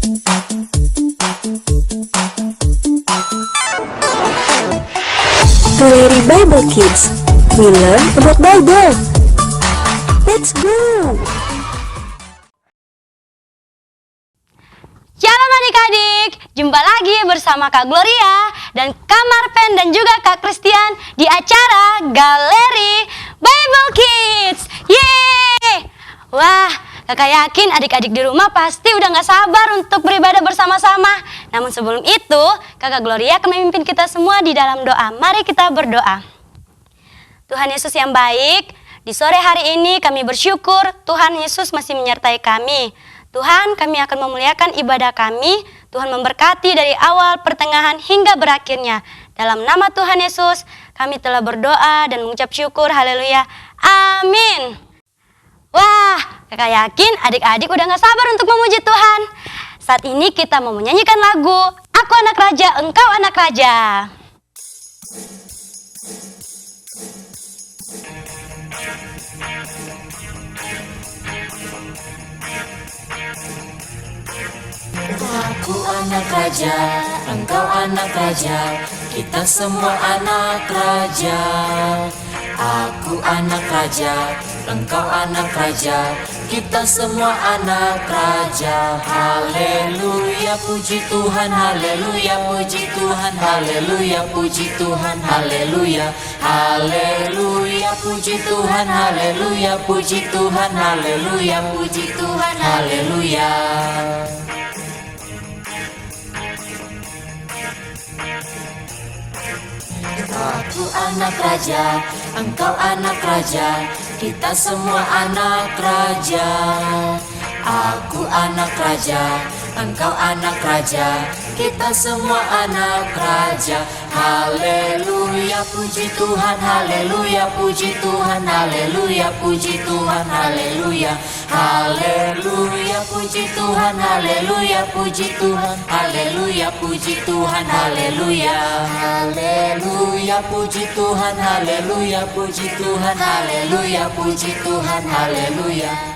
Galeri Bible Kids. We learn about Bible. Let's go! Shalom adik-adik, jumpa lagi bersama Kak Gloria dan Kak Marpen dan juga Kak Christian di acara Galeri Bible Kids. Yeay! Wah, kakak yakin adik-adik di rumah pasti udah gak sabar untuk beribadah bersama-sama. Namun sebelum itu, Kakak Gloria akan memimpin kita semua di dalam doa. Mari kita berdoa. Tuhan Yesus yang baik, di sore hari ini kami bersyukur Tuhan Yesus masih menyertai kami. Tuhan, kami akan memuliakan ibadah kami. Tuhan memberkati dari awal, pertengahan, hingga berakhirnya. Dalam nama Tuhan Yesus, kami telah berdoa dan mengucap syukur. Haleluya. Amin. Wah, kakak yakin adik-adik udah gak sabar untuk memuji Tuhan. Saat ini kita mau menyanyikan lagu Aku Anak Raja, Engkau Anak Raja. Aku anak raja, engkau anak raja, kita semua anak raja. Aku anak raja, engkau anak raja, kita semua anak raja. Haleluya, puji Tuhan, haleluya, puji Tuhan, haleluya, puji Tuhan, haleluya. Haleluya, puji Tuhan, haleluya, puji Tuhan, haleluya, puji Tuhan, haleluya. Aku anak raja, engkau anak raja, kita semua anak raja. Aku anak raja, engkau anak raja, kita semua anak raja. Haleluya, puji Tuhan, haleluya, puji Tuhan, haleluya, puji Tuhan, haleluya. Haleluya, puji Tuhan, haleluya, puji Tuhan, haleluya, puji Tuhan, haleluya. Haleluya, puji Tuhan, haleluya, puji Tuhan, haleluya, puji Tuhan, haleluya.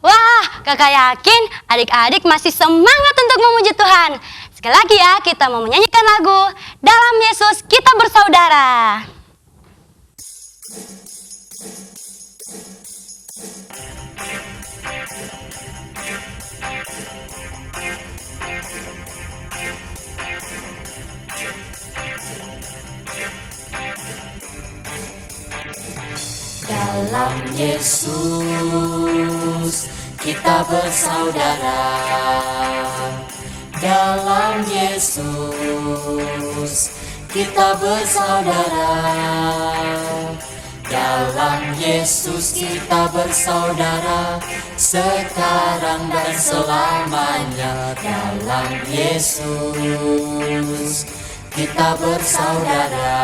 Wah, kakak yakin adik-adik masih semangat untuk memuji Tuhan. Sekali lagi ya, kita mau menyanyikan lagu Dalam Yesus Kita Bersaudara. Dalam Yesus kita bersaudara. Dalam Yesus kita bersaudara. Dalam Yesus kita bersaudara, sekarang dan selamanya. Dalam Yesus kita bersaudara.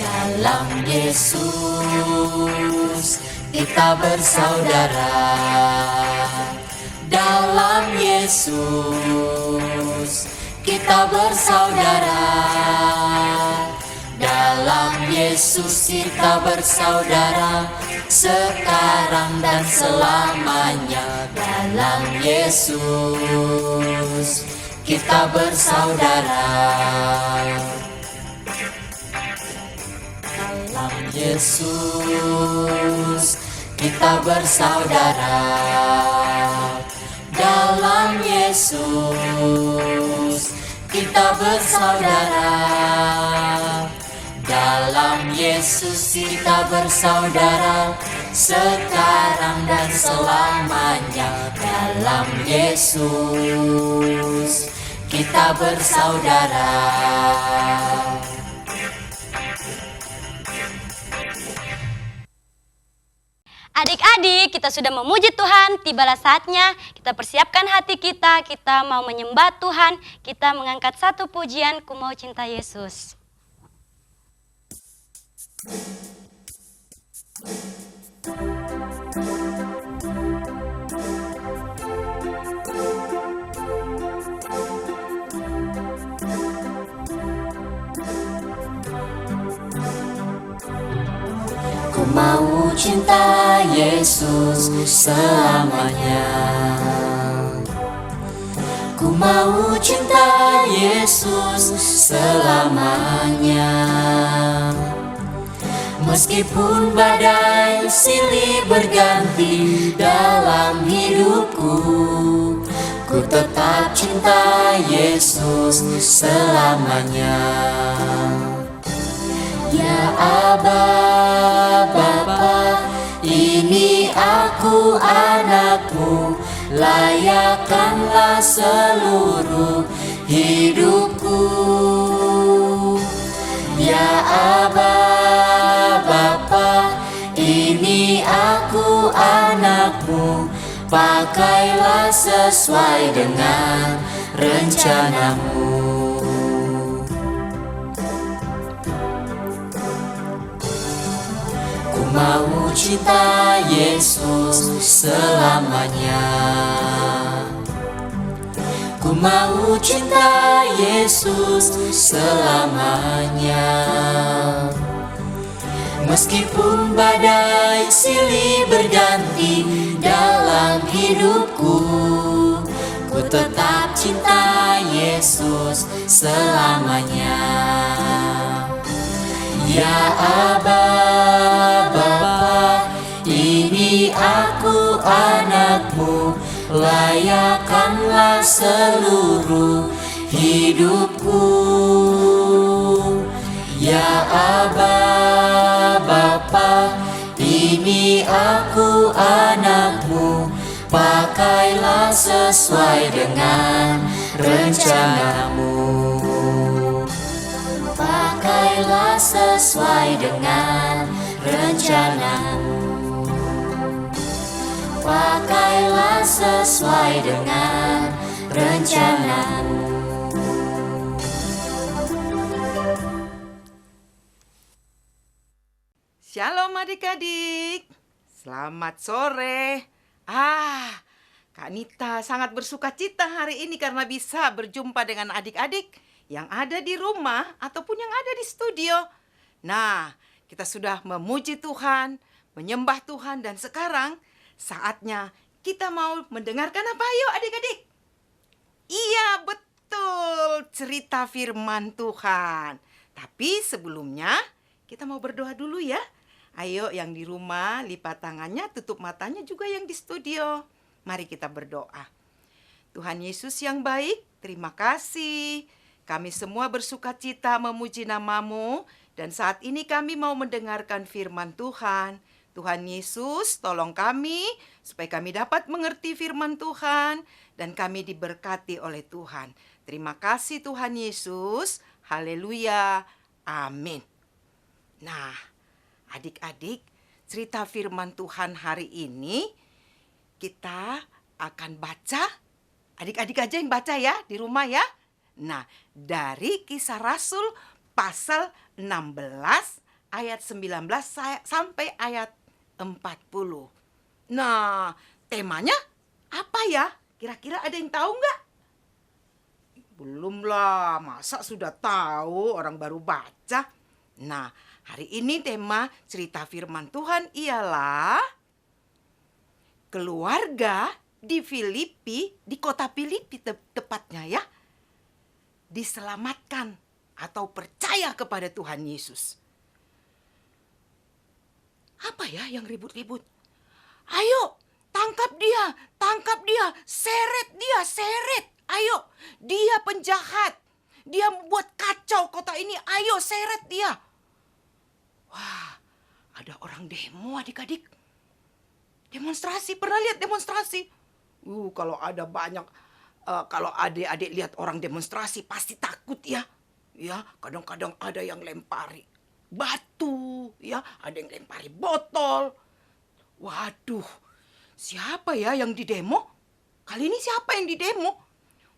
Dalam Yesus kita bersaudara. Dalam Yesus kita bersaudara. Dalam Yesus kita bersaudara, sekarang dan selamanya. Dalam Yesus kita bersaudara. Dalam Yesus kita bersaudara. Dalam Yesus kita bersaudara. Dalam Yesus kita bersaudara, sekarang dan selamanya. Dalam Yesus kita bersaudara. Adik-adik, kita sudah memuji Tuhan, tibalah saatnya kita persiapkan hati kita, kita mau menyembah Tuhan, kita mengangkat satu pujian, Ku Mau Cinta Yesus. Ku mau cinta Yesus selamanya. Ku mau cinta Yesus selamanya. Meskipun badai silih berganti dalam hidupku, ku tetap cinta Yesus selamanya. Ya Aba, Bapa, ini aku anakmu, layakkanlah seluruh hidupku. Ya Aba, Bapa, ini aku anakmu, pakailah sesuai dengan rencanamu. Ku mau cinta Yesus selamanya. Ku mau cinta Yesus selamanya. Meskipun badai silih berganti dalam hidupku, ku tetap cinta Yesus selamanya. Ya Aba, Bapa, ini aku anakmu, layakkanlah seluruh hidupku. Ya Aba, Bapa, ini aku anakmu, pakailah sesuai dengan rencanamu. Pakailah sesuai dengan rencanamu. Pakailah sesuai dengan rencanamu. Shalom adik-adik, selamat sore. Kak Nita sangat bersuka cita hari ini karena bisa berjumpa dengan adik-adik yang ada di rumah ataupun yang ada di studio. Nah, kita sudah memuji Tuhan, menyembah Tuhan, dan sekarang saatnya kita mau mendengarkan apa? Ayo adik-adik. Iya, betul, cerita firman Tuhan. Tapi sebelumnya kita mau berdoa dulu ya. Ayo yang di rumah lipat tangannya, tutup matanya, juga yang di studio. Mari kita berdoa. Tuhan Yesus yang baik, terima kasih. Kami semua bersuka cita memuji nama-Mu, dan saat ini kami mau mendengarkan firman Tuhan. Tuhan Yesus, tolong kami supaya kami dapat mengerti firman Tuhan dan kami diberkati oleh Tuhan. Terima kasih Tuhan Yesus. Haleluya. Amin. Nah, adik-adik, cerita firman Tuhan hari ini kita akan baca. Adik-adik aja yang baca ya di rumah ya. Nah, dari Kisah Rasul pasal 16 ayat 19 sampai ayat 40. Nah, temanya apa ya? Kira-kira ada yang tahu nggak? Belum lah, masa sudah tahu, orang baru baca. Nah, hari ini tema cerita firman Tuhan ialah keluarga di Filipi, di kota Filipi tepatnya ya, diselamatkan atau percaya kepada Tuhan Yesus. Apa ya yang ribut-ribut? Ayo, tangkap dia, seret dia, seret. Ayo, dia penjahat. Dia membuat kacau kota ini, ayo seret dia. Wah, ada orang demo adik-adik. Demonstrasi, pernah lihat demonstrasi? Kalau ada banyak, kalau adik-adik lihat orang demonstrasi pasti takut ya. Ya, kadang-kadang ada yang lempari batu, ya, ada yang lempari botol. Waduh, siapa ya yang didemo? Kali ini siapa yang didemo?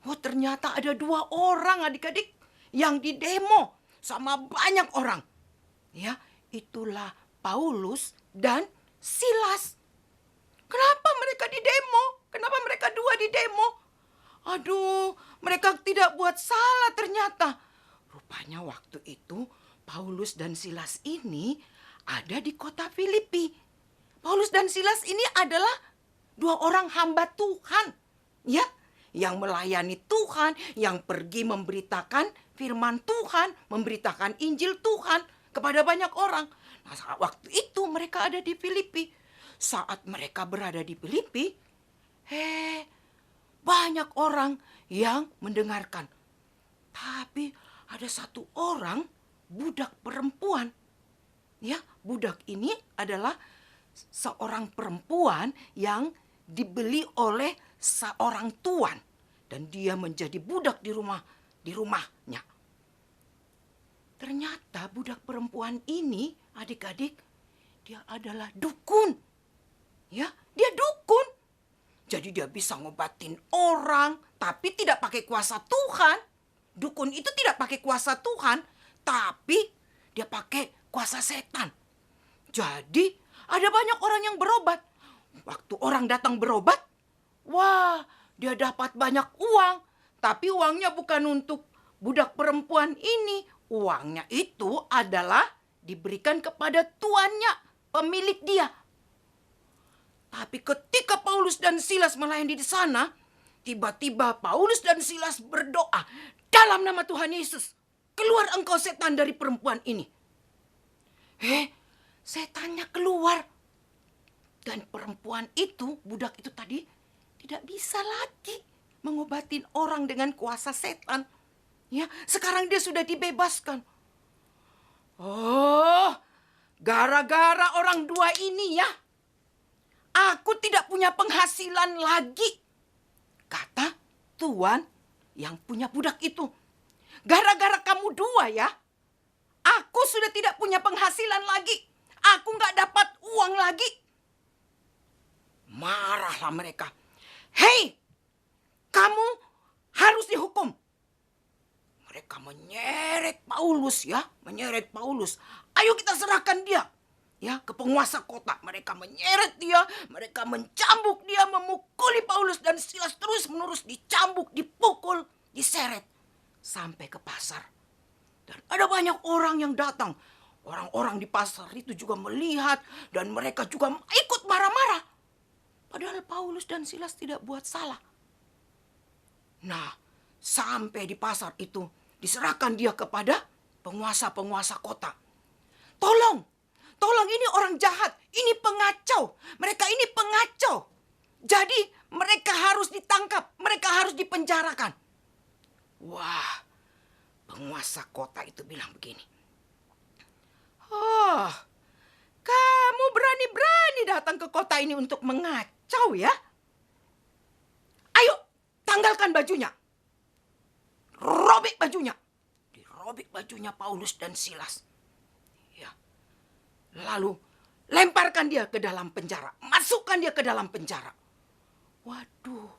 Oh, ternyata ada 2 orang adik-adik yang didemo sama banyak orang. Ya, itulah Paulus dan Silas. Kenapa mereka didemo? Kenapa mereka 2 didemo? Aduh, mereka tidak buat salah ternyata. Rupanya waktu itu Paulus dan Silas ini ada di kota Filipi. Paulus dan Silas ini adalah dua orang hamba Tuhan, ya, yang melayani Tuhan, yang pergi memberitakan firman Tuhan, memberitakan Injil Tuhan kepada banyak orang. Nah, saat waktu itu mereka ada di Filipi. Saat mereka berada di Filipi, banyak orang yang mendengarkan. Tapi ada satu orang, budak perempuan. Ya, budak ini adalah seorang perempuan yang dibeli oleh seorang tuan dan dia menjadi budak di rumahnya. Ternyata budak perempuan ini, adik-adik, dia adalah dukun. Ya, dia dukun. Jadi dia bisa ngobatin orang, tapi tidak pakai kuasa Tuhan. Dukun itu tidak pakai kuasa Tuhan, tapi dia pakai kuasa setan. Jadi ada banyak orang yang berobat. Waktu orang datang berobat, wah, dia dapat banyak uang. Tapi uangnya bukan untuk budak perempuan ini. Uangnya itu adalah diberikan kepada tuannya, pemilik dia. Tapi ketika Paulus dan Silas melayani di sana, tiba-tiba Paulus dan Silas berdoa, dalam nama Tuhan Yesus, keluar engkau setan dari perempuan ini. Setannya keluar. Dan perempuan itu, budak itu tadi, tidak bisa lagi mengobatin orang dengan kuasa setan. Ya, sekarang dia sudah dibebaskan. Oh, gara-gara orang dua ini ya, aku tidak punya penghasilan lagi, kata tuan yang punya budak itu. Gara-gara kamu dua ya, aku sudah tidak punya penghasilan lagi. Aku nggak dapat uang lagi. Marahlah mereka. Hei, kamu harus dihukum. Mereka menyeret Paulus ya, menyeret Paulus. Ayo kita serahkan dia ya ke penguasa kota. Mereka menyeret dia, mereka mencambuk dia, memukuli Paulus dan Silas terus-menerus dicambuk, dipukul, diseret sampai ke pasar. Dan ada banyak orang yang datang. Orang-orang di pasar itu juga melihat dan mereka juga ikut marah-marah. Padahal Paulus dan Silas tidak buat salah. Nah, sampai di pasar itu diserahkan dia kepada penguasa-penguasa kota. Tolong ini orang jahat, ini pengacau. Mereka ini pengacau. Jadi mereka harus ditangkap, mereka harus dipenjarakan. Wah, penguasa kota itu bilang begini. Oh, kamu berani-berani datang ke kota ini untuk mengacau ya? Ayo, tanggalkan bajunya. Robek bajunya. Dirobek bajunya Paulus dan Silas. Ya. Lalu lemparkan dia ke dalam penjara. Masukkan dia ke dalam penjara. Waduh,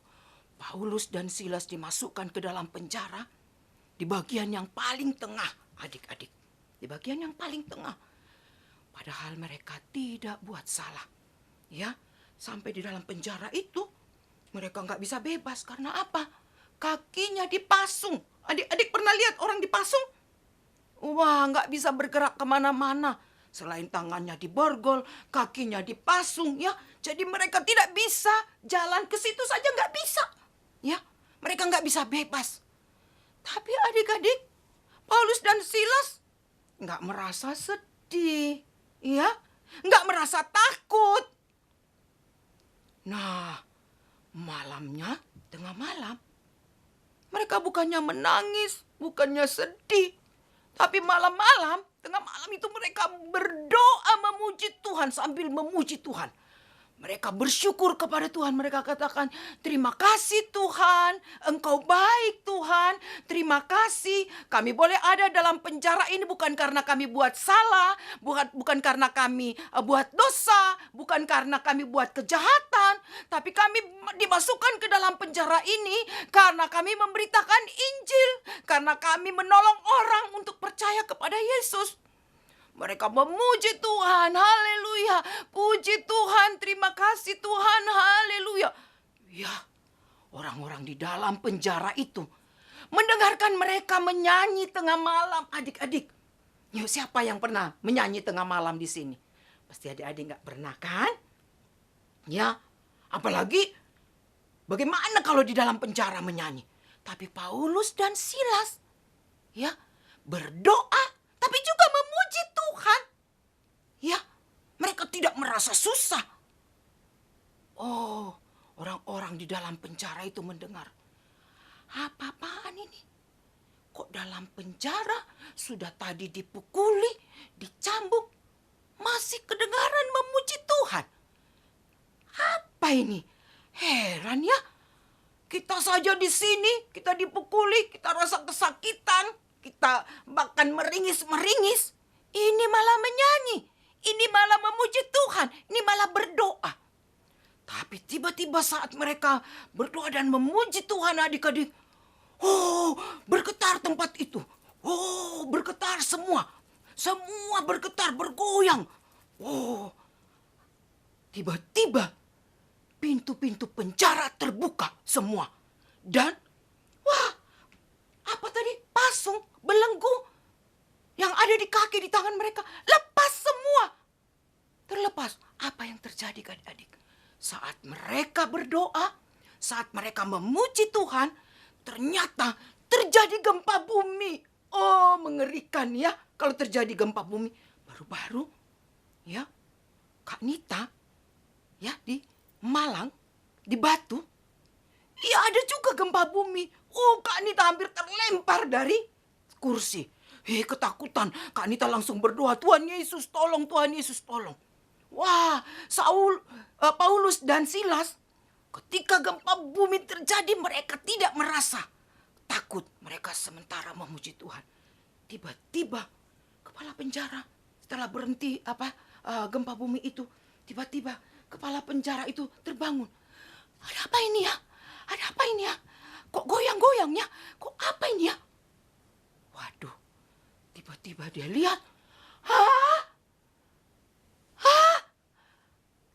Paulus dan Silas dimasukkan ke dalam penjara di bagian yang paling tengah, adik-adik. Di bagian yang paling tengah. Padahal mereka tidak buat salah. Ya, sampai di dalam penjara itu mereka nggak bisa bebas. Karena apa? Kakinya dipasung. Adik-adik pernah lihat orang dipasung? Wah, nggak bisa bergerak kemana-mana. Selain tangannya diborgol, kakinya dipasung ya. Jadi mereka tidak bisa jalan ke situ saja nggak bisa. Ya, mereka nggak bisa bebas. Tapi adik-adik, Paulus dan Silas nggak merasa sedih, ya, nggak merasa takut. Nah, malamnya, tengah malam, mereka bukannya menangis, bukannya sedih, tapi malam-malam, tengah malam itu mereka berdoa memuji Tuhan sambil memuji Tuhan. Mereka bersyukur kepada Tuhan. Mereka katakan, terima kasih Tuhan, Engkau baik Tuhan. Terima kasih, kami boleh ada dalam penjara ini bukan karena kami buat salah, bukan karena kami buat dosa, bukan karena kami buat kejahatan. Tapi kami dimasukkan ke dalam penjara ini karena kami memberitakan Injil, karena kami menolong orang untuk percaya kepada Yesus. Mereka memuji Tuhan, haleluya. Puji Tuhan, terima kasih Tuhan, haleluya. Ya, orang-orang di dalam penjara itu mendengarkan mereka menyanyi tengah malam, adik-adik. Yuk, siapa yang pernah menyanyi tengah malam di sini? Pasti adik-adik nggak pernah kan? Ya, apalagi bagaimana kalau di dalam penjara menyanyi? Tapi Paulus dan Silas, ya, berdoa, tapi juga memuji Tuhan. Ya, mereka tidak merasa susah. Oh, orang-orang di dalam penjara itu mendengar. Apa-apaan ini? Kok dalam penjara sudah tadi dipukuli, dicambuk, masih kedengaran memuji Tuhan? Apa ini? Heran ya. Kita saja di sini, kita dipukuli, kita rasa kesakitan, kita bahkan meringis-meringis. Ini malah menyanyi, ini malah memuji Tuhan, ini malah berdoa. Tapi tiba-tiba saat mereka berdoa dan memuji Tuhan, adik-adik, oh, bergetar tempat itu. Oh, bergetar semua. Semua bergetar, bergoyang. Oh, tiba-tiba pintu-pintu penjara terbuka semua. Dan, wah, apa tadi? Pasung, belenggu yang ada di kaki, di tangan mereka. Lepas semua. Terlepas. Apa yang terjadi, adik-adik? Saat mereka berdoa, saat mereka memuji Tuhan, ternyata terjadi gempa bumi. Oh, mengerikan ya kalau terjadi gempa bumi. Baru-baru, ya, Kak Nita, ya, di Malang, di Batu, ya ada juga gempa bumi. Oh, Kak Nita hampir terlempar dari kursi. Ketakutan. Kak Nita langsung berdoa, Tuhan Yesus tolong, Tuhan Yesus tolong. Wah, Paulus dan Silas, ketika gempa bumi terjadi, mereka tidak merasa takut. Mereka sementara memuji Tuhan. Tiba-tiba kepala penjara setelah berhenti gempa bumi itu, tiba-tiba kepala penjara itu terbangun. Ada apa ini ya? Ada apa ini ya? Kok goyang-goyangnya? Kok apa ini ya? Waduh, tiba-tiba dia lihat.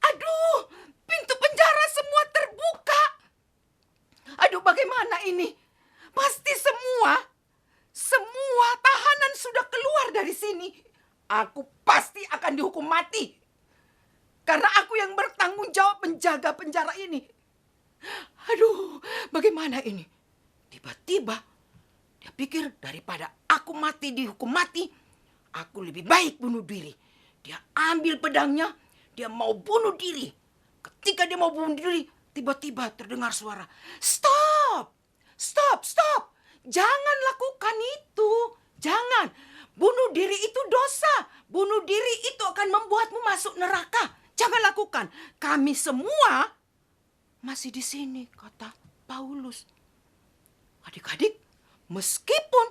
Aduh, pintu penjara semua terbuka. Aduh, bagaimana ini? Pasti semua tahanan sudah keluar dari sini. Aku pasti akan dihukum mati. Karena aku yang bertanggung jawab menjaga penjara ini. Aduh, bagaimana ini? Tiba-tiba dia pikir daripada aku mati dihukum mati, aku lebih baik bunuh diri. Dia ambil pedangnya, dia mau bunuh diri. Ketika dia mau bunuh diri, tiba-tiba terdengar suara, "Stop! Stop! Stop! Jangan lakukan itu. Jangan. Bunuh diri itu dosa. Bunuh diri itu akan membuatmu masuk neraka. Jangan lakukan. Kami semua masih di sini," kata Paulus. Adik-adik, meskipun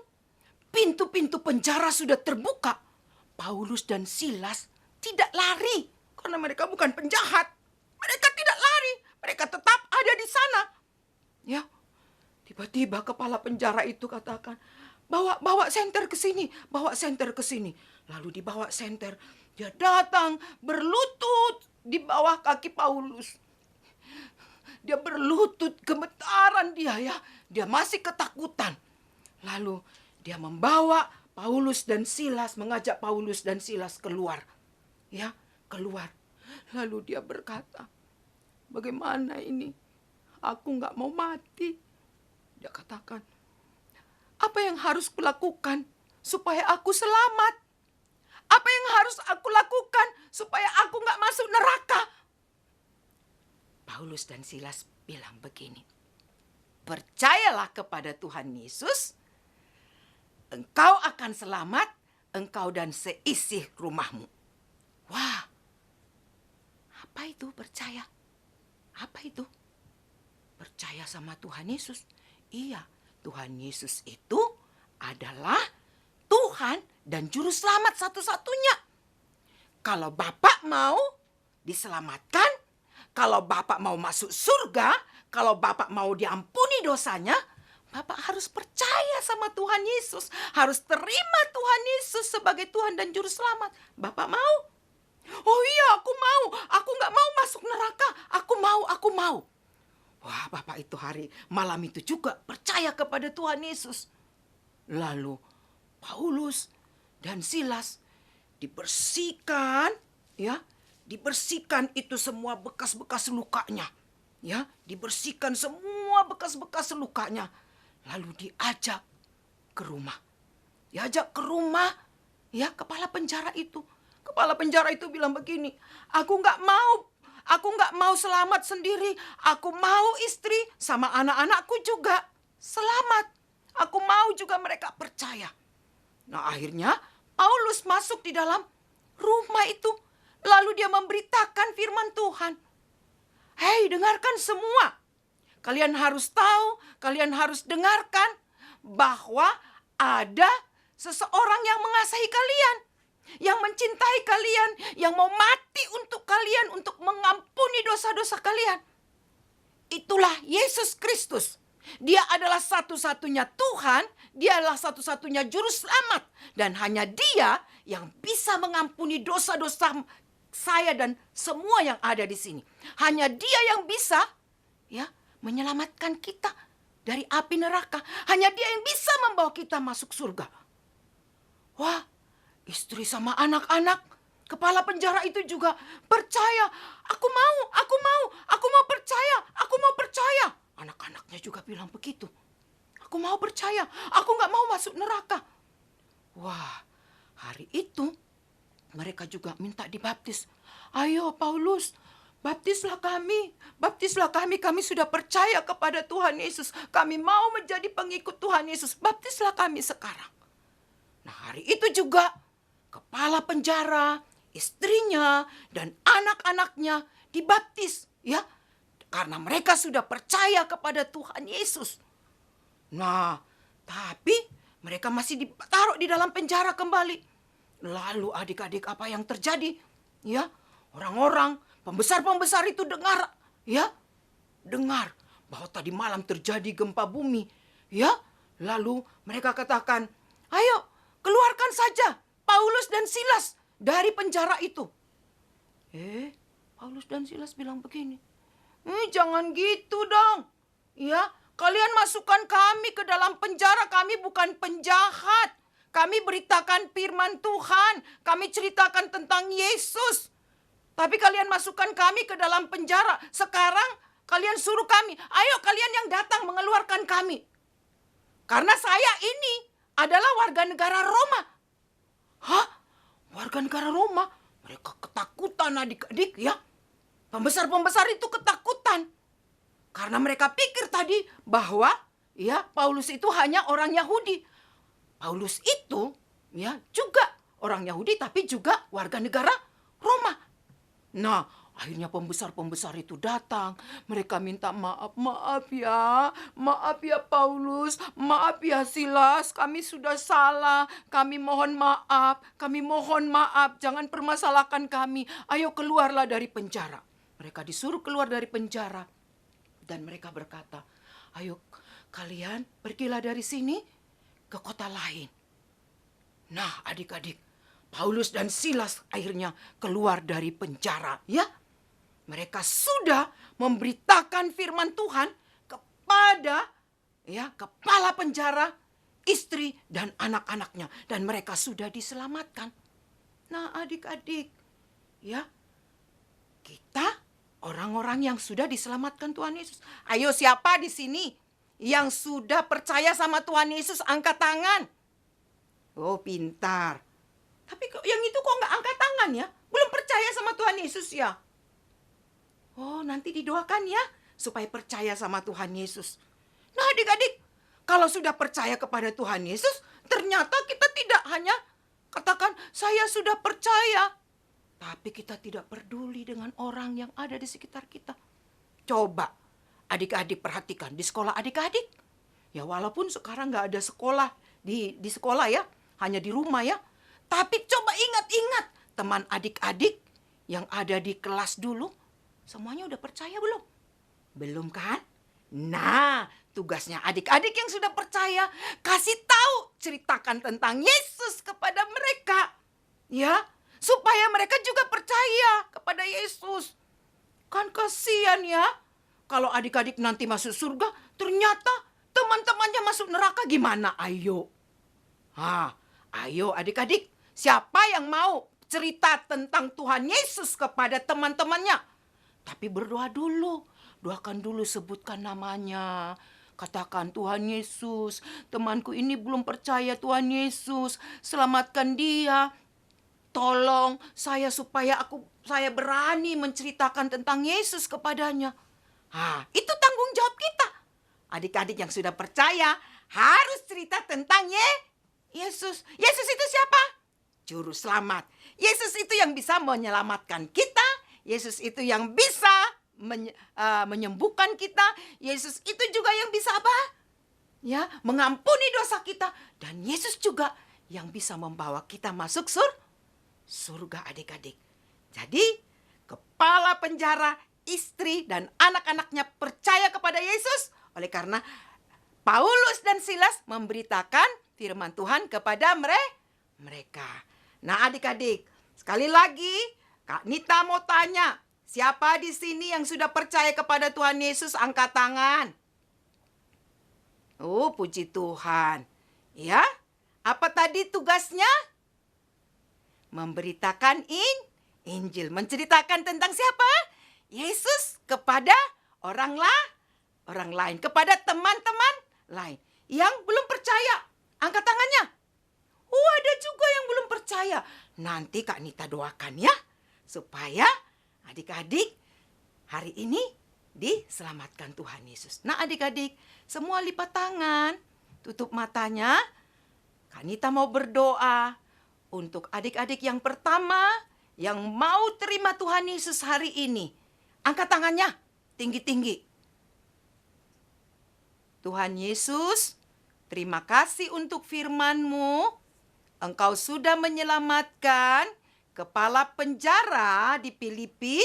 pintu-pintu penjara sudah terbuka, Paulus dan Silas tidak lari. Karena mereka bukan penjahat. Mereka tidak lari. Mereka tetap ada di sana. Ya, tiba-tiba kepala penjara itu katakan, bawa senter ke sini, bawa senter ke sini. Lalu dibawa senter, dia datang berlutut di bawah kaki Paulus. Dia berlutut, gemetaran dia ya. Dia masih ketakutan. Lalu dia membawa Paulus dan Silas, mengajak Paulus dan Silas keluar. Ya, keluar. Lalu dia berkata, "Bagaimana ini? Aku nggak mau mati." Dia katakan, "Apa yang harus kulakukan supaya aku selamat? Apa yang harus aku lakukan supaya aku nggak masuk neraka?" Paulus dan Silas bilang begini, "Percayalah kepada Tuhan Yesus, engkau akan selamat, engkau dan seisi rumahmu." Wah, apa itu percaya? Apa itu? Percaya sama Tuhan Yesus. Iya, Tuhan Yesus itu adalah Tuhan dan Juru Selamat satu-satunya. Kalau Bapak mau diselamatkan, kalau Bapak mau masuk surga, kalau Bapak mau diampuni dosanya, Bapak harus percaya sama Tuhan Yesus. Harus terima Tuhan Yesus sebagai Tuhan dan Juru Selamat. Bapak mau? Oh iya, aku mau. Aku nggak mau masuk neraka. Aku mau. Wah, Bapak itu malam itu juga percaya kepada Tuhan Yesus. Lalu Paulus dan Silas dibersihkan, ya, dibersihkan itu semua bekas-bekas lukanya, ya, dibersihkan semua bekas-bekas lukanya, lalu diajak ke rumah, ya, kepala penjara itu. Kepala penjara itu bilang begini, aku nggak mau selamat sendiri, aku mau istri sama anak-anakku juga selamat, aku mau juga mereka percaya. Nah akhirnya Paulus masuk di dalam rumah itu. Lalu dia memberitakan firman Tuhan. Hei, dengarkan semua. Kalian harus tahu, kalian harus dengarkan bahwa ada seseorang yang mengasihi kalian, yang mencintai kalian, yang mau mati untuk kalian, untuk mengampuni dosa-dosa kalian. Itulah Yesus Kristus. Dia adalah satu-satunya Tuhan, dia adalah satu-satunya juru selamat. Dan hanya dia yang bisa mengampuni dosa-dosa saya dan semua yang ada di sini. Hanya dia yang bisa, ya, menyelamatkan kita dari api neraka. Hanya dia yang bisa membawa kita masuk surga. Wah, istri sama anak-anak kepala penjara itu juga percaya. Aku mau percaya. Anak-anaknya juga bilang begitu. Aku mau percaya, aku gak mau masuk neraka. Wah, hari itu mereka juga minta dibaptis. Ayo Paulus, baptislah kami, kami sudah percaya kepada Tuhan Yesus. Kami mau menjadi pengikut Tuhan Yesus, baptislah kami sekarang. Nah hari itu juga kepala penjara, istrinya, dan anak-anaknya dibaptis, ya. Karena mereka sudah percaya kepada Tuhan Yesus. Nah, tapi mereka masih ditaruh di dalam penjara kembali. Lalu adik-adik apa yang terjadi? Ya, orang-orang pembesar-pembesar itu dengar bahwa tadi malam terjadi gempa bumi. Ya, lalu mereka katakan, ayo keluarkan saja Paulus dan Silas dari penjara itu. Paulus dan Silas bilang begini, jangan gitu dong. Ya, kalian masukkan kami ke dalam penjara, kami bukan penjahat. Kami beritakan firman Tuhan, kami ceritakan tentang Yesus. Tapi kalian masukkan kami ke dalam penjara. Sekarang kalian suruh kami, ayo kalian yang datang mengeluarkan kami. Karena saya ini adalah warga negara Roma. Hah? Warga negara Roma? Mereka ketakutan adik-adik, ya. Pembesar-pembesar itu ketakutan. Karena mereka pikir tadi bahwa ya Paulus itu hanya orang Yahudi. Paulus itu ya juga orang Yahudi tapi juga warga negara Roma. Nah, akhirnya pembesar-pembesar itu datang. Mereka minta maaf ya Paulus, maaf ya Silas, kami sudah salah. Kami mohon maaf, jangan permasalahkan kami. Ayo keluarlah dari penjara. Mereka disuruh keluar dari penjara. Dan mereka berkata, ayo kalian pergilah dari sini ke kota lain. Nah adik-adik, Paulus dan Silas akhirnya keluar dari penjara. Ya, mereka sudah memberitakan firman Tuhan kepada ya kepala penjara, istri dan anak-anaknya. Dan mereka sudah diselamatkan. Nah adik-adik, ya kita orang-orang yang sudah diselamatkan Tuhan Yesus. Ayo siapa di sini yang sudah percaya sama Tuhan Yesus, angkat tangan. Oh pintar. Tapi yang itu kok nggak angkat tangan ya? Belum percaya sama Tuhan Yesus ya? Oh nanti didoakan ya supaya percaya sama Tuhan Yesus. Nah adik-adik, kalau sudah percaya kepada Tuhan Yesus, ternyata kita tidak hanya katakan saya sudah percaya. Tapi kita tidak peduli dengan orang yang ada di sekitar kita. Coba adik-adik perhatikan di sekolah adik-adik. Ya walaupun sekarang nggak ada sekolah di sekolah ya, hanya di rumah ya. Tapi coba ingat-ingat teman adik-adik yang ada di kelas dulu. Semuanya udah percaya belum? Belum kan? Nah, tugasnya adik-adik yang sudah percaya, kasih tahu, ceritakan tentang Yesus kepada mereka. Ya, supaya mereka juga percaya kepada Yesus. Kan kasihan ya. Kalau adik-adik nanti masuk surga, ternyata teman-temannya masuk neraka gimana? Ayo. Ayo adik-adik, siapa yang mau cerita tentang Tuhan Yesus kepada teman-temannya? Tapi berdoa dulu, doakan dulu, sebutkan namanya. Katakan, Tuhan Yesus, temanku ini belum percaya Tuhan Yesus, selamatkan dia. Tolong saya supaya saya berani menceritakan tentang Yesus kepadanya. Itu tanggung jawab kita. Adik-adik yang sudah percaya harus cerita tentang Yesus. Yesus itu siapa? Juru selamat. Yesus itu yang bisa menyelamatkan kita. Yesus itu yang bisa menyembuhkan kita. Yesus itu juga yang bisa apa? Ya, mengampuni dosa kita. Dan Yesus juga yang bisa membawa kita masuk surga adik-adik. Jadi, kepala penjara, istri, dan anak-anaknya percaya kepada Yesus. Oleh karena Paulus dan Silas memberitakan firman Tuhan kepada mereka. Nah adik-adik, sekali lagi Kak Nita mau tanya, siapa di sini yang sudah percaya kepada Tuhan Yesus? Angkat tangan. Oh, puji Tuhan. Ya, apa tadi tugasnya? Memberitakan Injil. Menceritakan tentang siapa? Yesus kepada orang lain. Kepada teman-teman lain yang belum percaya. Angkat tangannya. Ada juga yang belum percaya. Nanti Kak Nita doakan ya. Supaya adik-adik hari ini diselamatkan Tuhan Yesus. Nah adik-adik, semua lipat tangan, tutup matanya. Kak Nita mau berdoa untuk adik-adik yang pertama yang mau terima Tuhan Yesus hari ini. Angkat tangannya tinggi-tinggi. Tuhan Yesus, terima kasih untuk firman-Mu. Engkau sudah menyelamatkan kepala penjara di Filipi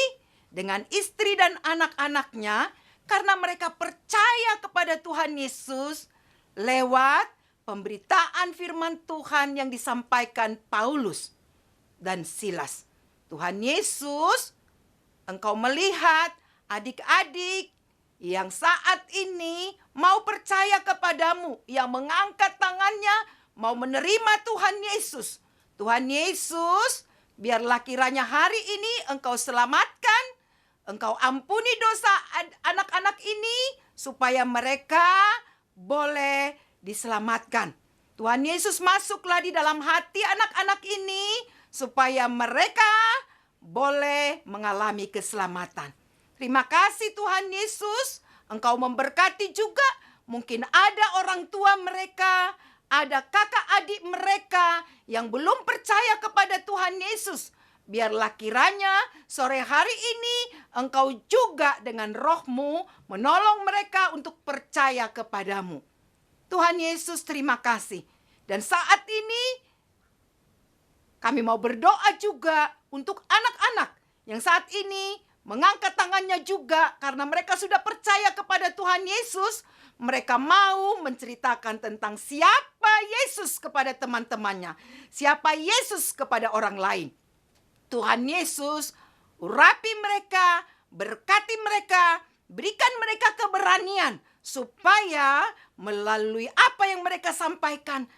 dengan istri dan anak-anaknya karena mereka percaya kepada Tuhan Yesus lewat pemberitaan firman Tuhan yang disampaikan Paulus dan Silas. Tuhan Yesus, Engkau melihat adik-adik yang saat ini mau percaya kepadamu, yang mengangkat tangannya, mau menerima Tuhan Yesus. Tuhan Yesus, biarlah kiranya hari ini Engkau selamatkan, Engkau ampuni dosa anak-anak ini, supaya mereka boleh diselamatkan. Tuhan Yesus masuklah di dalam hati anak-anak ini, supaya mereka boleh mengalami keselamatan. Terima kasih Tuhan Yesus, Engkau memberkati juga. Mungkin ada orang tua mereka, ada kakak adik mereka yang belum percaya kepada Tuhan Yesus. Biarlah kiranya sore hari ini Engkau juga dengan roh-Mu menolong mereka untuk percaya kepadamu. Tuhan Yesus, terima kasih. Dan saat ini kami mau berdoa juga untuk anak-anak yang saat ini mengangkat tangannya juga karena mereka sudah percaya kepada Tuhan Yesus. Mereka mau menceritakan tentang siapa Yesus kepada teman-temannya, siapa Yesus kepada orang lain. Tuhan Yesus, urapi mereka, berkati mereka, berikan mereka keberanian supaya melalui apa yang mereka sampaikan,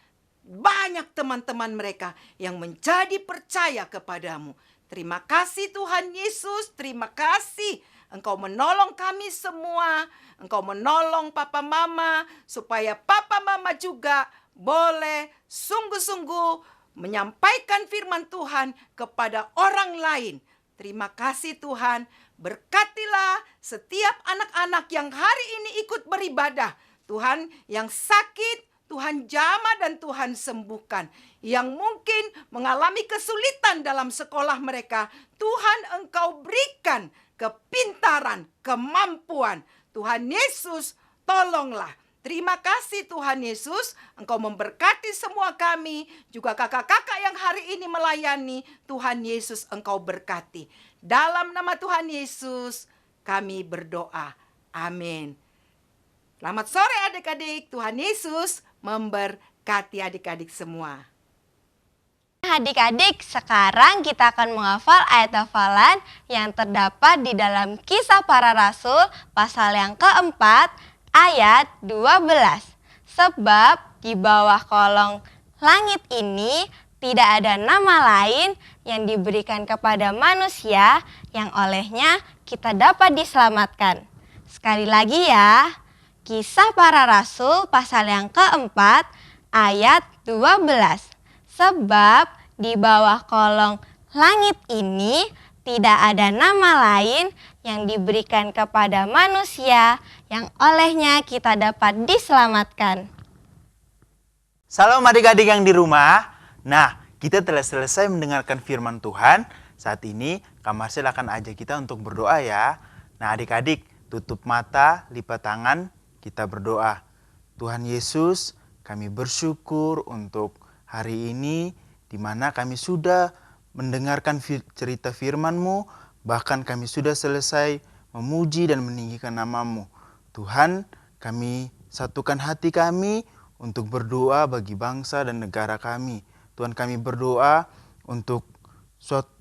banyak teman-teman mereka yang menjadi percaya kepadamu. Terima kasih Tuhan Yesus, terima kasih Engkau menolong kami semua. Engkau menolong Papa Mama supaya Papa Mama juga boleh sungguh-sungguh menyampaikan firman Tuhan kepada orang lain. Terima kasih Tuhan, berkatilah setiap anak-anak yang hari ini ikut beribadah. Tuhan, yang sakit Tuhan jamah dan Tuhan sembuhkan. Yang mungkin mengalami kesulitan dalam sekolah mereka, Tuhan Engkau berikan kepintaran, kemampuan. Tuhan Yesus, tolonglah. Terima kasih Tuhan Yesus, Engkau memberkati semua kami, juga kakak-kakak yang hari ini melayani. Tuhan Yesus, Engkau berkati. Dalam nama Tuhan Yesus, kami berdoa. Amin. Selamat sore adik-adik, Tuhan Yesus memberkati adik-adik semua. Adik-adik, sekarang kita akan menghafal ayat hafalan yang terdapat di dalam Kisah Para Rasul pasal yang keempat ayat 12. Sebab di bawah kolong langit ini tidak ada nama lain yang diberikan kepada manusia yang olehnya kita dapat diselamatkan. Sekali lagi ya, Kisah Para Rasul pasal yang keempat ayat 12. Sebab di bawah kolong langit ini tidak ada nama lain yang diberikan kepada manusia yang olehnya kita dapat diselamatkan. Salam adik-adik yang di rumah. Nah, kita telah selesai mendengarkan firman Tuhan. Saat ini Kak Marcel akan ajak kita untuk berdoa ya. Nah adik-adik, tutup mata, lipat tangan, kita berdoa. Tuhan Yesus, kami bersyukur untuk hari ini di mana kami sudah mendengarkan cerita firman-Mu, bahkan kami sudah selesai memuji dan meninggikan nama-Mu. Tuhan, kami satukan hati kami untuk berdoa bagi bangsa dan negara kami. Tuhan, kami berdoa untuk suatu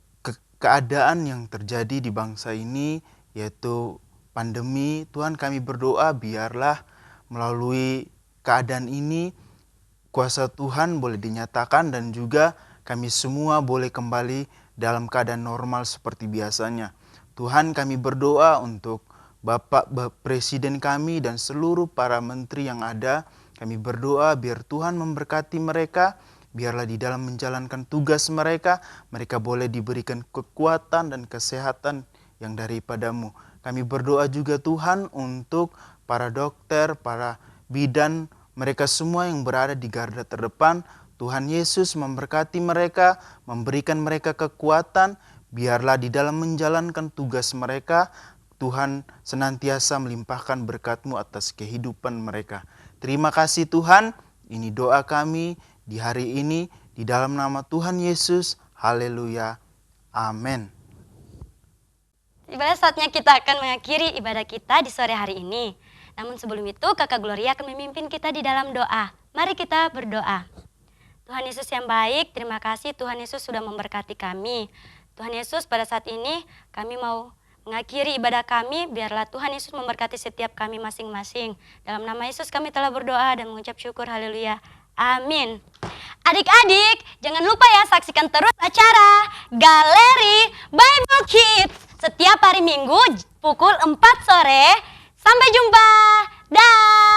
keadaan yang terjadi di bangsa ini, yaitu pandemi. Tuhan, kami berdoa biarlah melalui keadaan ini kuasa Tuhan boleh dinyatakan dan juga kami semua boleh kembali dalam keadaan normal seperti biasanya. Tuhan, kami berdoa untuk Bapak Presiden kami dan seluruh para menteri yang ada. Kami berdoa biar Tuhan memberkati mereka, biarlah di dalam menjalankan tugas mereka, mereka boleh diberikan kekuatan dan kesehatan yang daripada-Mu. Kami berdoa juga Tuhan untuk para dokter, para bidan, mereka semua yang berada di garda terdepan. Tuhan Yesus memberkati mereka, memberikan mereka kekuatan, biarlah di dalam menjalankan tugas mereka, Tuhan senantiasa melimpahkan berkat-Mu atas kehidupan mereka. Terima kasih Tuhan, ini doa kami di hari ini, di dalam nama Tuhan Yesus. Haleluya. Amin. Ibadah saatnya kita akan mengakhiri ibadah kita di sore hari ini. Namun sebelum itu Kakak Gloria akan memimpin kita di dalam doa. Mari kita berdoa. Tuhan Yesus yang baik, terima kasih Tuhan Yesus sudah memberkati kami. Tuhan Yesus, pada saat ini kami mau mengakhiri ibadah kami, biarlah Tuhan Yesus memberkati setiap kami masing-masing. Dalam nama Yesus kami telah berdoa dan mengucap syukur, haleluya, amin. Adik-adik, jangan lupa ya saksikan terus acara Galeri Bible Kids setiap hari Minggu pukul 4 sore. Sampai jumpa, dah.